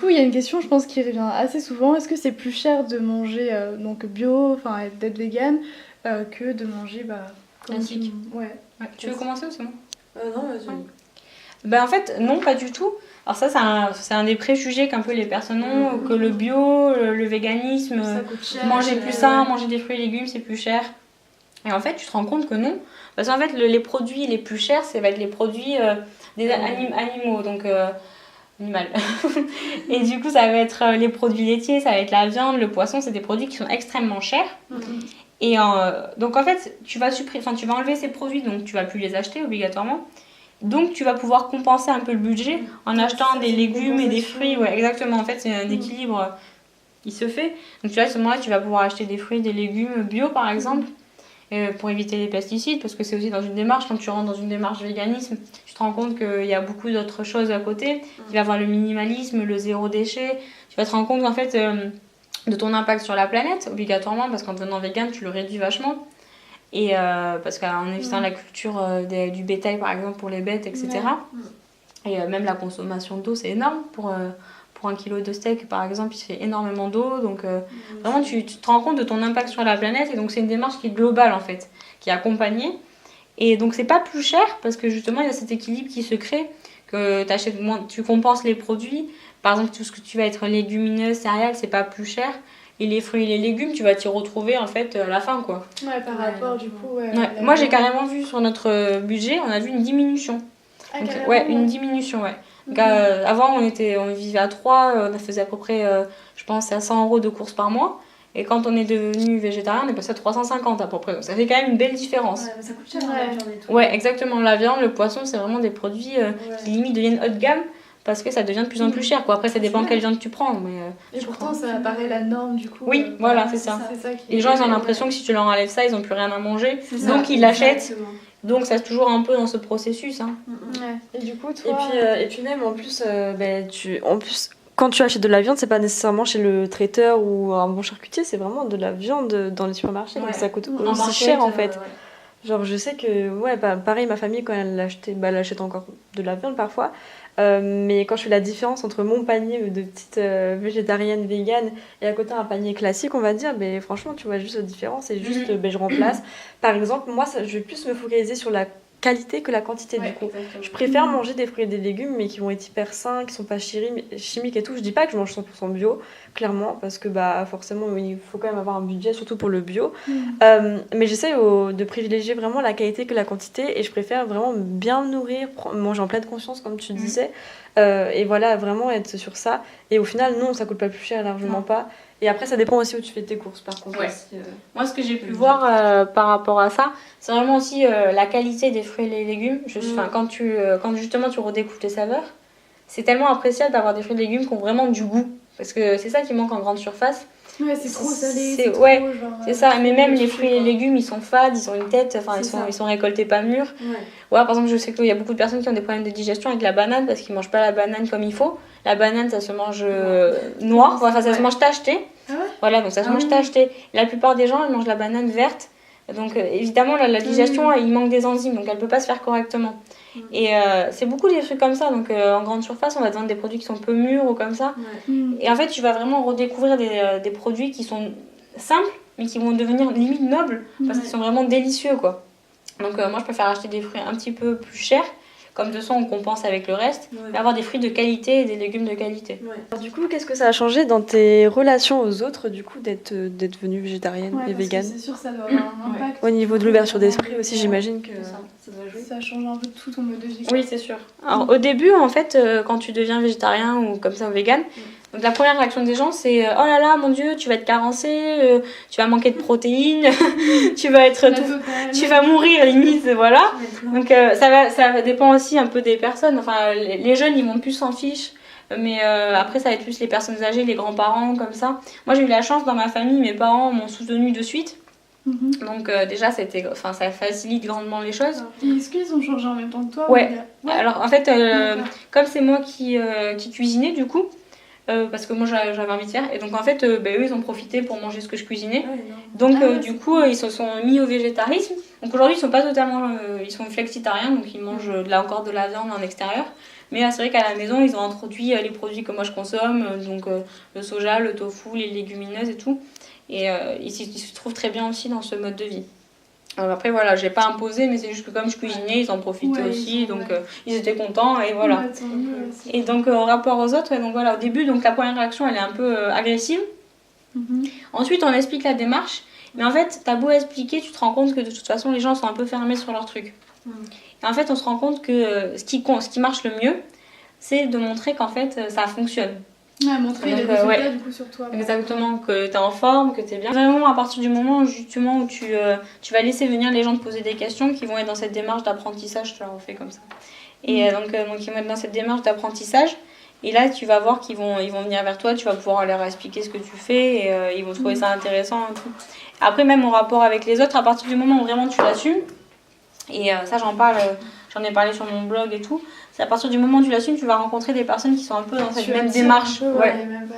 coup, il y a une question, je pense, qui revient assez souvent. Est-ce que c'est plus cher de manger donc bio, enfin d'être vegan, que de manger classique? Ouais. Tu veux commencer ou c'est bon? Non, vas-y. Ouais. Ben en fait, non, pas du tout. Alors ça, c'est un des préjugés qu'un peu les personnes ont, que le bio, le véganisme, Ça coûte cher. manger plus sain, manger des fruits et légumes, c'est plus cher. Et en fait, tu te rends compte que non. Parce qu'en fait, les produits les plus chers, ça va être les produits des animaux, donc animal. Et du coup, ça va être les produits laitiers, ça va être la viande, le poisson, c'est des produits qui sont extrêmement chers. Et donc en fait, tu vas enlever ces produits, donc tu vas plus les acheter obligatoirement. Donc tu vas pouvoir compenser un peu le budget en achetant des légumes et des fruits. Ouais, exactement. En fait, c'est un équilibre qui se fait. Donc tu vois, à ce moment-là, tu vas pouvoir acheter des fruits, des légumes bio par exemple, pour éviter les pesticides, parce que c'est aussi dans une démarche, quand tu rentres dans une démarche véganisme, tu te rends compte qu'il y a beaucoup d'autres choses à côté. Tu vas avoir le minimalisme, le zéro déchet. Tu vas te rendre compte en fait de ton impact sur la planète, obligatoirement, parce qu'en devenant vegan, tu le réduis vachement. Et parce qu'en évitant la culture du bétail par exemple pour les bêtes, etc. Et même la consommation d'eau, c'est énorme pour 1 kilo de steak par exemple, il se fait énormément d'eau. Donc vraiment tu te rends compte de ton impact sur la planète. Et donc c'est une démarche qui est globale en fait, qui est accompagnée. Et donc c'est pas plus cher parce que justement il y a cet équilibre qui se crée, que tu compenses les produits. Par exemple tout ce que tu vas être légumineux, céréales, c'est pas plus cher. Et les fruits et les légumes, tu vas t'y retrouver en fait à la fin quoi. Ouais, par rapport du coup. Moi j'ai carrément vu sur notre budget, on a vu une diminution. Ah, Donc, carrément, une diminution, ouais. Donc, avant on vivait à 3, on faisait à peu près, je pense, à 100 € de courses par mois. Et quand on est devenu végétarien, on est passé à 350 à peu près. Donc ça fait quand même une belle différence. Ouais, mais ça coûte cher la viande et tout. Ouais, exactement. La viande, le poisson, c'est vraiment des produits qui limite deviennent haut de gamme. Parce que ça devient de plus en plus cher, quoi. Après, ça dépend quelle viande tu prends. Mais, et pourtant, ça paraît la norme, du coup. Oui, voilà, c'est ça. Et les gens, ils ont l'impression que si tu leur enlèves ça, ils n'ont plus rien à manger. Donc, ils l'achètent. Donc, ça, c'est toujours un peu dans ce processus. Hein. Et du coup, toi... Et puis même, en plus, quand tu achètes de la viande, c'est pas nécessairement chez le traiteur ou un bon charcutier, c'est vraiment de la viande dans les supermarchés. Donc, ça coûte aussi cher, en fait. Genre, je sais que, pareil, ma famille, quand elle elle achète encore de la viande parfois. Mais quand je fais la différence entre mon panier de petite végétarienne, végane, et à côté un panier classique, on va dire, franchement, tu vois juste la différence. Et juste, je remplace. Par exemple, moi, je vais plus me focaliser sur la qualité que la quantité du coup. Exactement. Je préfère manger des fruits et des légumes mais qui vont être hyper sains, qui sont pas chimiques et tout. Je dis pas que je mange 100% bio, clairement, parce que forcément il faut quand même avoir un budget, surtout pour le bio. Mais j'essaie de privilégier vraiment la qualité que la quantité et je préfère vraiment bien me nourrir, manger en pleine conscience comme tu disais. Et voilà, vraiment être sur ça. Et au final, non, ça coûte pas plus cher, largement pas. Et après, ça dépend aussi où tu fais tes courses, par contre. Aussi, moi, ce que j'ai pu voir par rapport à ça, c'est vraiment aussi la qualité des fruits et les légumes. Quand justement tu redécouvres les saveurs, c'est tellement appréciable d'avoir des fruits et légumes qui ont vraiment du goût. Parce que c'est ça qui manque en grande surface. Ouais, c'est trop salé. C'est ça. Mais même les fruits et les légumes, ils sont fades, ils ont une tête, ils sont récoltés pas mûrs. Ouais, par exemple, je sais qu'il y a beaucoup de personnes qui ont des problèmes de digestion avec la banane parce qu'ils mangent pas la banane comme il faut. La banane, ça se mange noir, ça se mange tacheté. Ah ouais. Voilà, donc ça se mange tacheté. La plupart des gens, ils mangent la banane verte. Donc évidemment, la digestion, il manque des enzymes, donc elle peut pas se faire correctement. Et c'est beaucoup des trucs comme ça. Donc en grande surface, on va te vendre des produits qui sont peu mûrs ou comme ça. Et en fait, tu vas vraiment redécouvrir des produits qui sont simples, mais qui vont devenir limite nobles, parce qu'ils sont vraiment délicieux, quoi. Donc moi, je préfère acheter des fruits un petit peu plus chers. Comme de toute façon on compense avec le reste, mais avoir des fruits de qualité et des légumes de qualité. Alors, du coup, qu'est-ce que ça a changé dans tes relations aux autres, du coup, d'être devenue végétarienne et végane? C'est sûr, ça doit avoir un impact. Au niveau de l'ouverture d'esprit aussi, j'imagine que ça doit jouer. Ça change un peu tout ton mode de vie. Oui, c'est sûr. Alors au début, en fait, quand tu deviens végétarien ou comme ça, ou végane, donc la première réaction des gens, c'est oh là là, mon Dieu, tu vas être carencé, tu vas manquer de protéines, tu vas mourir limite, voilà. Donc ça dépend aussi un peu des personnes. Enfin, les jeunes, ils vont plus s'en fichent. Mais après, ça va être plus les personnes âgées, les grands-parents, comme ça. Moi, j'ai eu la chance dans ma famille, mes parents m'ont soutenue de suite. Donc déjà, ça facilite grandement les choses. Et est-ce qu'ils ont changé en même temps que toi? Ouais. Alors en fait, comme c'est moi qui cuisinais du coup, parce que moi j'avais envie de faire, et donc en fait eux ils ont profité pour manger ce que je cuisinais. Donc du coup ils se sont mis au végétarisme. Donc aujourd'hui ils sont pas totalement, ils sont flexitariens, donc ils mangent encore de la viande en extérieur. Mais c'est vrai qu'à la maison, ils ont introduit les produits que moi je consomme, donc le soja, le tofu, les légumineuses et tout. Et ils se trouvent très bien aussi dans ce mode de vie. Après voilà, j'ai pas imposé, mais c'est juste que comme je cuisinais, ils en profitaient aussi, donc ils étaient contents et voilà. Et donc en rapport aux autres, donc voilà, au début, donc la première réaction elle est un peu agressive. Ensuite on explique la démarche, mais en fait t'as beau expliquer, tu te rends compte que de toute façon les gens sont un peu fermés sur leur truc. Et en fait on se rend compte que ce qui marche le mieux, c'est de montrer qu'en fait ça fonctionne. Montrer les résultats du coup sur toi. Exactement, que tu es en forme, que tu es bien. Vraiment, à partir du moment justement où tu vas laisser venir les gens te poser des questions qui vont être dans cette démarche d'apprentissage, je te la refais comme ça. Et donc ils vont être dans cette démarche d'apprentissage. Et là, tu vas voir qu'ils vont venir vers toi, tu vas pouvoir leur expliquer ce que tu fais et ils vont trouver ça intéressant et tout. Après, même en rapport avec les autres, à partir du moment où vraiment tu l'assumes, et ça j'en ai parlé sur mon blog et tout, c'est à partir du moment où tu l'assumes, tu vas rencontrer des personnes qui sont un peu dans cette même démarche.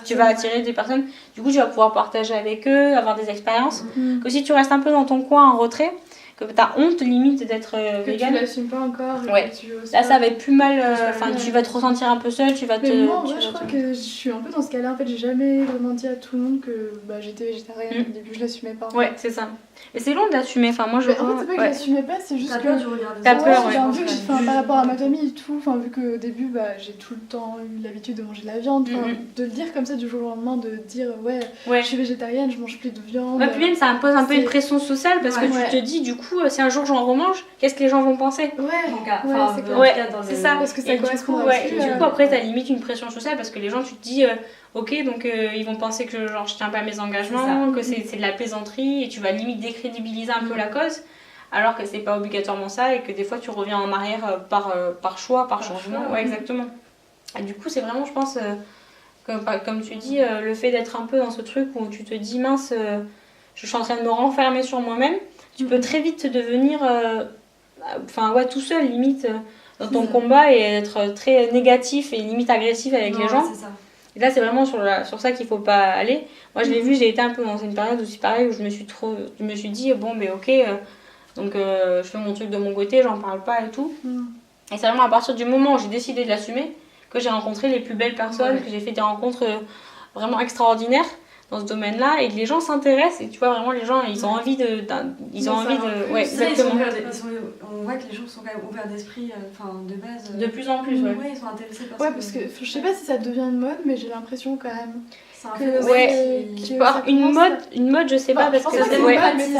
Tu vas attirer des personnes, du coup tu vas pouvoir partager avec eux, avoir des expériences. Que si tu restes un peu dans ton coin en retrait, que tu as honte limite d'être végane. Que tu l'assumes pas encore. Là ça va être plus mal, tu vas te ressentir un peu seule, tu vas mais moi en vrai je crois que je suis un peu dans ce cas là, en fait j'ai jamais vraiment dit à tout le monde que j'étais végétarienne, au début je l'assumais pas. Ouais c'est ça. Et c'est long d'assumer, enfin moi je... En fait c'est pas que je l'assumais pas, c'est juste que... T'as peur, vu que par rapport à ma famille et tout, vu qu'au début j'ai tout le temps eu l'habitude de manger de la viande, de le dire comme ça du jour au lendemain, de dire je suis végétarienne, je mange plus de viande. Puis même ça impose un peu une pression sociale parce que tu te dis du coup si un jour j'en remange, qu'est-ce que les gens vont penser? C'est ça. Parce que ça correspond du coup après t'as limite une pression sociale parce que les gens tu te dis ok donc ils vont penser que genre je tiens pas à mes engagements, que c'est de la plaisanterie et tu vas limite décrédibiliser un peu la cause alors que c'est pas obligatoirement ça et que des fois tu reviens en arrière par choix, par changement. Exactement. Et du coup c'est vraiment je pense comme tu dis le fait d'être un peu dans ce truc où tu te dis mince je suis en train de me renfermer sur moi-même, tu peux très vite devenir tout seul limite dans ton combat et être très négatif et limite agressif avec les gens. C'est ça. Et là c'est vraiment sur ça qu'il faut pas aller. Moi je l'ai vu, j'ai été un peu dans une période aussi pareil où je me suis dit bon ok donc je fais mon truc de mon côté, j'en parle pas et tout. Et c'est vraiment à partir du moment où j'ai décidé de l'assumer que j'ai rencontré les plus belles personnes, que j'ai fait des rencontres vraiment extraordinaires dans ce domaine-là et que les gens s'intéressent et tu vois vraiment les gens ils ont envie de exactement. On voit que les gens sont quand même ouverts d'esprit de base. De plus en plus ils sont intéressés par ça. Parce que je sais pas si ça devient une mode mais j'ai l'impression quand même une mode je sais pas parce que ça démocratise.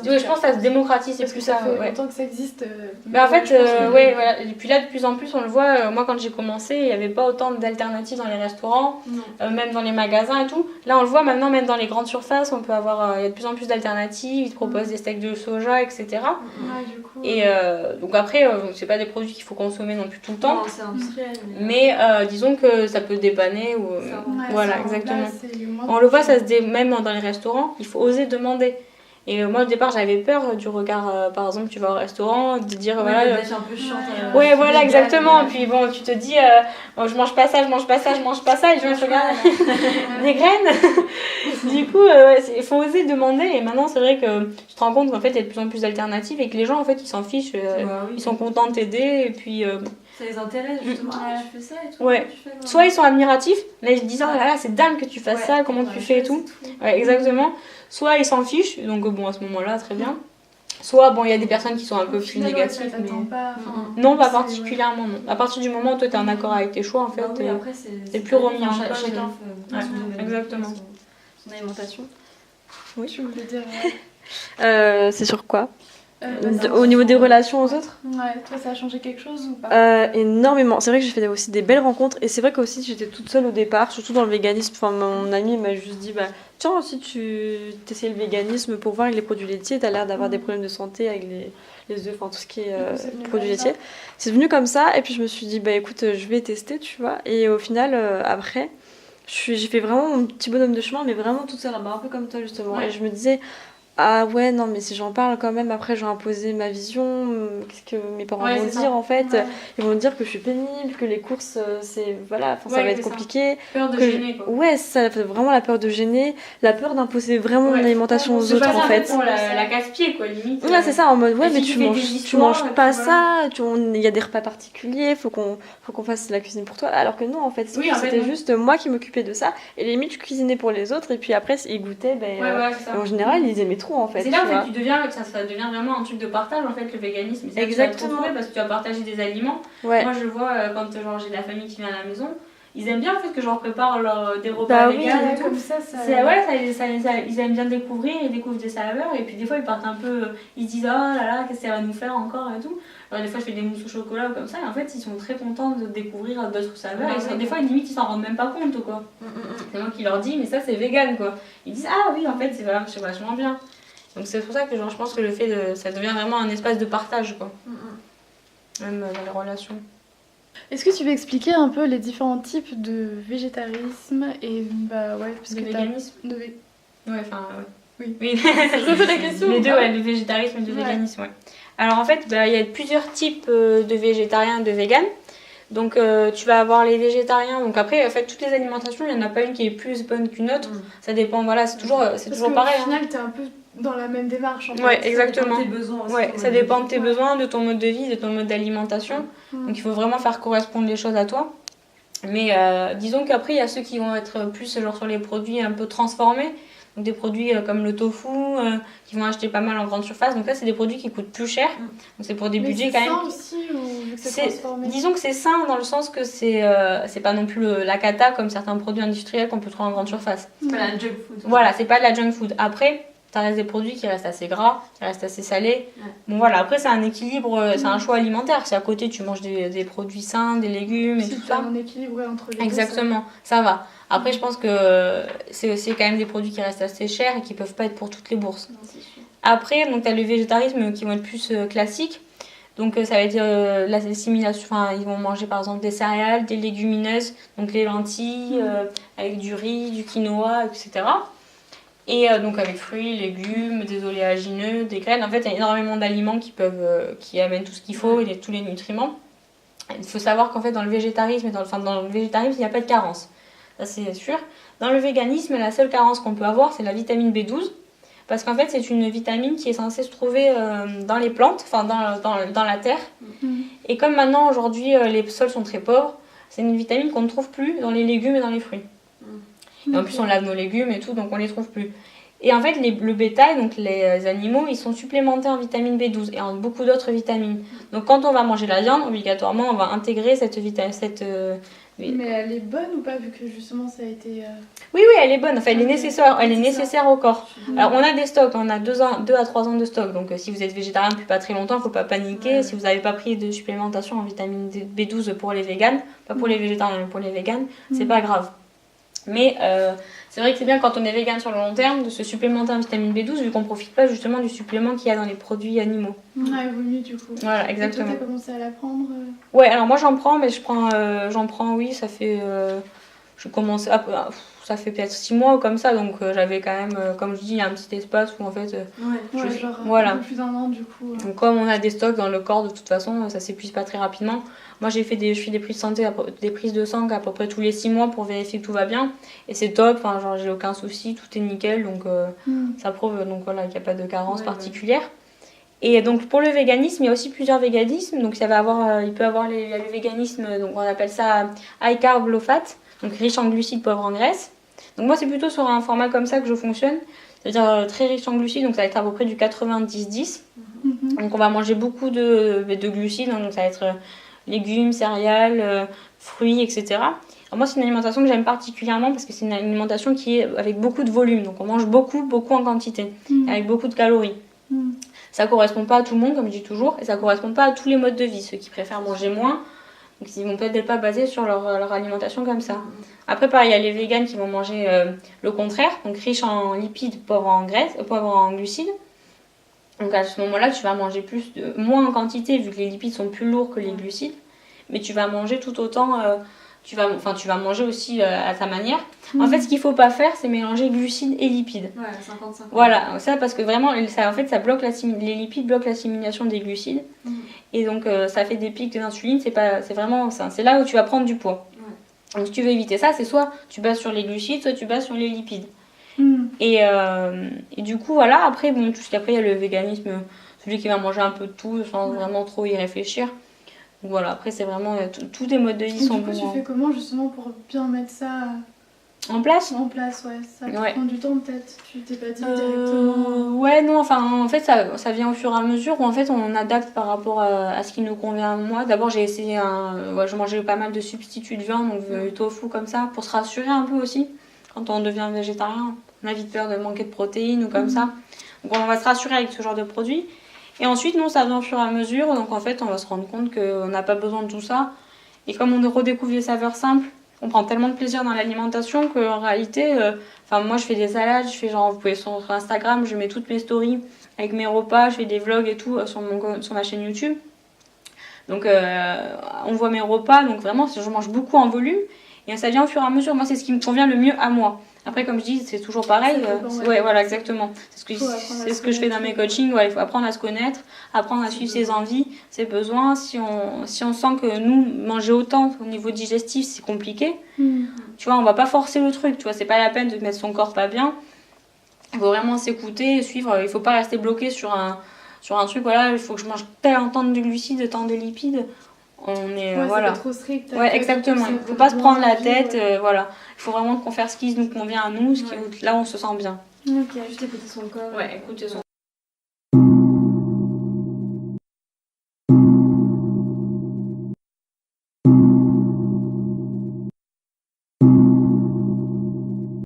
Je pense que ça se démocratise, c'est plus ça. Ça fait longtemps que ça existe. Mais en fait voilà. Et puis là de plus en plus on le voit, moi quand j'ai commencé il y avait pas autant d'alternatives dans les restaurants, même dans les magasins et tout. Là on le voit maintenant même dans les grandes surfaces, on peut avoir il y a de plus en plus d'alternatives, ils te proposent des steaks de soja etc. Et donc après c'est pas des produits qu'il faut consommer non plus tout le temps. Non, c'est industriel. Mais disons que ça peut dépanner ou voilà. Exactement. On le voit, même dans les restaurants, il faut oser demander. Et moi au départ j'avais peur du regard, par exemple tu vas au restaurant, de dire un peu chiant. Voilà exactement. Puis bon tu te dis je mange pas ça, et je me regarde des graines. Du coup il faut oser demander et maintenant c'est vrai que tu te rends compte qu'en fait il y a de plus en plus d'alternatives et que les gens en fait ils s'en fichent, ils sont contents de t'aider et puis ça les intéresse justement, tu fais ça et tout. Soit ils sont admiratifs, là ils se disent oh là là c'est dingue que tu fasses ça, comment tu fais et tout. Exactement. Soit ils s'en fichent, donc bon à ce moment-là très bien. Soit il y a des personnes qui sont un peu plus négatives. Non, pas particulièrement non. À partir du moment où toi t'es en accord avec tes choix en fait, après c'est plus remis en cause. Chacun exactement. Son alimentation. Oui, tu voulais dire. C'est sur quoi au niveau des relations aux autres? Toi ça a changé quelque chose ou pas? Énormément. C'est vrai que j'ai fait aussi des belles rencontres et c'est vrai qu'aussi j'étais toute seule au départ, surtout dans le véganisme. Mon ami m'a juste dit tiens si tu essayes le véganisme pour voir avec les produits laitiers, t'as l'air d'avoir des problèmes de santé avec les œufs, tout ce qui est produits laitiers. C'est venu comme ça et puis je me suis dit écoute je vais tester tu vois et au final après j'ai fait vraiment mon petit bonhomme de chemin mais vraiment toute seule, un peu comme toi justement et je me disais Ah ouais, non, mais si j'en parle quand même, après je vais imposer ma vision, qu'est-ce que mes parents vont dire en fait. Ouais. Ils vont dire que je suis pénible, que les courses, c'est. Voilà, ça va être compliqué. Peur de gêner quoi. Ouais, ça fait vraiment la peur de gêner, la peur d'imposer vraiment mon alimentation aux autres en fait. C'est la casse-pied quoi, limite. Ouais, c'est ça, en mode, ouais, mais tu manges pas ça, il y a des repas particuliers, faut qu'on fasse la cuisine pour toi. Alors que non, en fait, c'était juste moi qui m'occupais de ça, et limite, je cuisinais pour les autres, et puis après, ils goûtaient, en général, ils aimaient trop en fait. C'est là en fait ça devient vraiment un truc de partage en fait le véganisme. C'est exactement parce que tu vas partager des aliments. Moi je vois quand genre j'ai de la famille qui vient à la maison, ils aiment bien en fait que je leur prépare des repas véganes et tout. Comme ça ils aiment bien découvrir, ils découvrent des saveurs et puis des fois ils partent un peu, ils se disent oh là là qu'est-ce que ça va nous faire encore et tout. Alors des fois je fais des mousses au chocolat ou comme ça et en fait ils sont très contents de découvrir d'autres saveurs et des fois limite ils s'en rendent même pas compte quoi. C'est moi qui leur dis mais ça c'est vegan quoi. Ils disent ah oui en fait c'est vachement bien. Donc c'est pour ça que genre, je pense que le fait de ça devient vraiment un espace de partage quoi. Même dans les relations. Est-ce que tu veux expliquer un peu les différents types de végétarisme et parce de véganisme Oui. Je refais la question. Les deux, le végétarisme et le véganisme, Alors en fait, il y a plusieurs types de végétariens et de véganes. Donc tu vas avoir les végétariens. Donc après, en fait, toutes les alimentations, il n'y en a pas une qui est plus bonne qu'une autre. Ça dépend, voilà, c'est toujours pareil. Au final, t'es un peu dans la même démarche. En fait. Ouais, exactement. Ça dépend de tes besoins aussi. Ça dépend de tes besoins, de ton mode de vie, de ton mode d'alimentation. Donc il faut vraiment faire correspondre les choses à toi. Mais disons qu'après, il y a ceux qui vont être plus genre sur les produits un peu transformés. Donc des produits comme le tofu, qui vont acheter pas mal en grande surface. Donc là, c'est des produits qui coûtent plus cher. Donc c'est pour des budgets quand même. C'est sain aussi ou vu que c'est transformé ? Disons que c'est sain dans le sens que c'est pas non plus la cata comme certains produits industriels qu'on peut trouver en grande surface. C'est pas la junk food. Voilà, c'est pas de la junk food. Après, ça reste des produits qui restent assez gras, qui restent assez salés. Bon voilà, après c'est un équilibre, c'est un choix alimentaire. Si à côté tu manges des produits sains, des légumes et tout ça. C'est un équilibre entre les deux. Exactement, ça va. Après je pense que c'est aussi quand même des produits qui restent assez chers et qui peuvent pas être pour toutes les bourses. Non, c'est sûr. Après, donc tu as le végétarisme qui vont être plus classiques. Donc ça va être l'assimilation, ils vont manger par exemple des céréales, des légumineuses, donc les lentilles, avec du riz, du quinoa, etc. Et donc avec fruits, légumes, des oléagineux, des graines. En fait, il y a énormément d'aliments qui amènent tout ce qu'il faut et tous les nutriments. Il faut savoir qu'en fait, dans le végétarisme, dans le végétarisme, il n'y a pas de carence. Ça, c'est sûr. Dans le véganisme, la seule carence qu'on peut avoir, c'est la vitamine B12. Parce qu'en fait, c'est une vitamine qui est censée se trouver dans les plantes, dans la terre. Et comme maintenant, aujourd'hui, les sols sont très pauvres, c'est une vitamine qu'on ne trouve plus dans les légumes et dans les fruits. Et en plus, on lave nos légumes et tout, donc on les trouve plus. Et en fait, le bétail, donc les animaux, ils sont supplémentés en vitamine B12 et en beaucoup d'autres vitamines. Donc quand on va manger la viande, obligatoirement, on va intégrer cette vitamine. Mais elle est bonne ou pas, vu que justement ça a été... Oui, elle est bonne. Enfin, elle est nécessaire au corps. Alors, on a des stocks, on a 2 à 3 ans de stock. Donc, si vous êtes végétarien depuis pas très longtemps, il ne faut pas paniquer. Si vous n'avez pas pris de supplémentation en vitamine B12 pour les véganes, pas pour les végétariens, mais pour les véganes, c'est pas grave. Mais c'est vrai que c'est bien quand on est vegan sur le long terme de se supplémenter en vitamine B12 vu qu'on ne profite pas justement du supplément qu'il y a dans les produits animaux. Il vaut mieux du coup. Voilà, exactement. Et toi, t'as commencé à la prendre Ouais, alors moi j'en prends, mais j'en prends, oui, ça fait... je commence ça fait peut-être 6 mois ou comme ça, donc j'avais quand même, comme je dis, un petit espace où en fait... un peu plus d'un an du coup. Donc comme on a des stocks dans le corps, de toute façon, ça s'épuise pas très rapidement. Moi je fais des prises de santé, des prises de sang à peu près tous les 6 mois pour vérifier que tout va bien. Et c'est top, j'ai aucun souci, tout est nickel, donc ça prouve donc, voilà, qu'il n'y a pas de carence particulière. Et donc pour le véganisme, il y a aussi plusieurs véganismes. Donc il peut y avoir le véganisme, donc on appelle ça high carb low fat, donc riche en glucides, pauvre en graisse. Donc moi c'est plutôt sur un format comme ça que je fonctionne, c'est-à-dire très riche en glucides, donc ça va être à peu près du 90-10. Donc on va manger beaucoup de glucides, donc ça va être légumes, céréales, fruits, etc. Alors moi c'est une alimentation que j'aime particulièrement parce que c'est une alimentation qui est avec beaucoup de volume, donc on mange beaucoup en quantité, avec beaucoup de calories. Ça correspond pas à tout le monde, comme je dis toujours, et ça correspond pas à tous les modes de vie. Ceux qui préfèrent manger moins, donc ils vont peut-être pas baser sur leur alimentation comme ça. Après, pareil, il y a les véganes qui vont manger le contraire, donc riche en lipides, pauvre en glucides. Donc à ce moment-là, tu vas manger moins en quantité, vu que les lipides sont plus lourds que les glucides, mais tu vas manger tout autant tu vas manger aussi à ta manière. En fait, ce qu'il faut pas faire, c'est mélanger glucides et lipides. Ouais, 50-50. Voilà, ça parce que vraiment, ça bloque les lipides bloquent l'assimilation des glucides. Et donc, ça fait des pics d'insuline. C'est vraiment ça. C'est là où tu vas prendre du poids. Ouais. Donc, si tu veux éviter ça, c'est soit tu bases sur les glucides, soit tu bases sur les lipides. Et du coup, voilà, après, bon, tout ce qu'après, il y a le véganisme, celui qui va manger un peu de tout sans vraiment trop y réfléchir. Donc voilà, après, c'est vraiment, tous les modes de vie sont bons. Du coup, tu fais comment justement pour bien mettre ça en place? En place, ouais. Ça prend du temps peut-être. Tu t'es pas dit directement. Ouais, non, enfin, en fait, ça vient au fur et à mesure où en fait, on adapte par rapport à ce qui nous convient à moi. D'abord, j'ai essayé je mangeais pas mal de substituts de viande, donc du tofu comme ça, pour se rassurer un peu aussi. Quand on devient végétarien, on a vite peur de manquer de protéines ou comme ça. Donc, on va se rassurer avec ce genre de produits. Et ensuite, non, ça vient au fur et à mesure. Donc, en fait, on va se rendre compte qu'on n'a pas besoin de tout ça. Et comme on redécouvre les saveurs simples, on prend tellement de plaisir dans l'alimentation qu'en réalité, moi, je fais des salades. Vous pouvez sur Instagram, je mets toutes mes stories avec mes repas. Je fais des vlogs et tout sur ma chaîne YouTube. Donc, on voit mes repas. Donc, vraiment, je mange beaucoup en volume. Et ça vient au fur et à mesure. Moi, c'est ce qui me convient le mieux à moi. Après, comme je dis, c'est toujours pareil. Voilà, exactement. C'est ce que je fais dans mes coachings. Ouais, il faut apprendre à se connaître, apprendre à suivre ses envies, ses besoins. Si on sent que nous, manger autant au niveau digestif, c'est compliqué, tu vois, on va pas forcer le truc. Tu vois, c'est pas la peine de mettre son corps pas bien. Il faut vraiment s'écouter, suivre. Il faut pas rester bloqué sur un truc. Voilà, il faut que je mange tel temps de glucides, tant de lipides. On est voilà. C'est pas trop strict. Ouais, exactement. Il faut pas se prendre la tête. Voilà. Il faut vraiment qu'on fasse ce qui nous convient à nous, là où on se sent bien. Ok, juste écouter son corps. Ouais, écouter son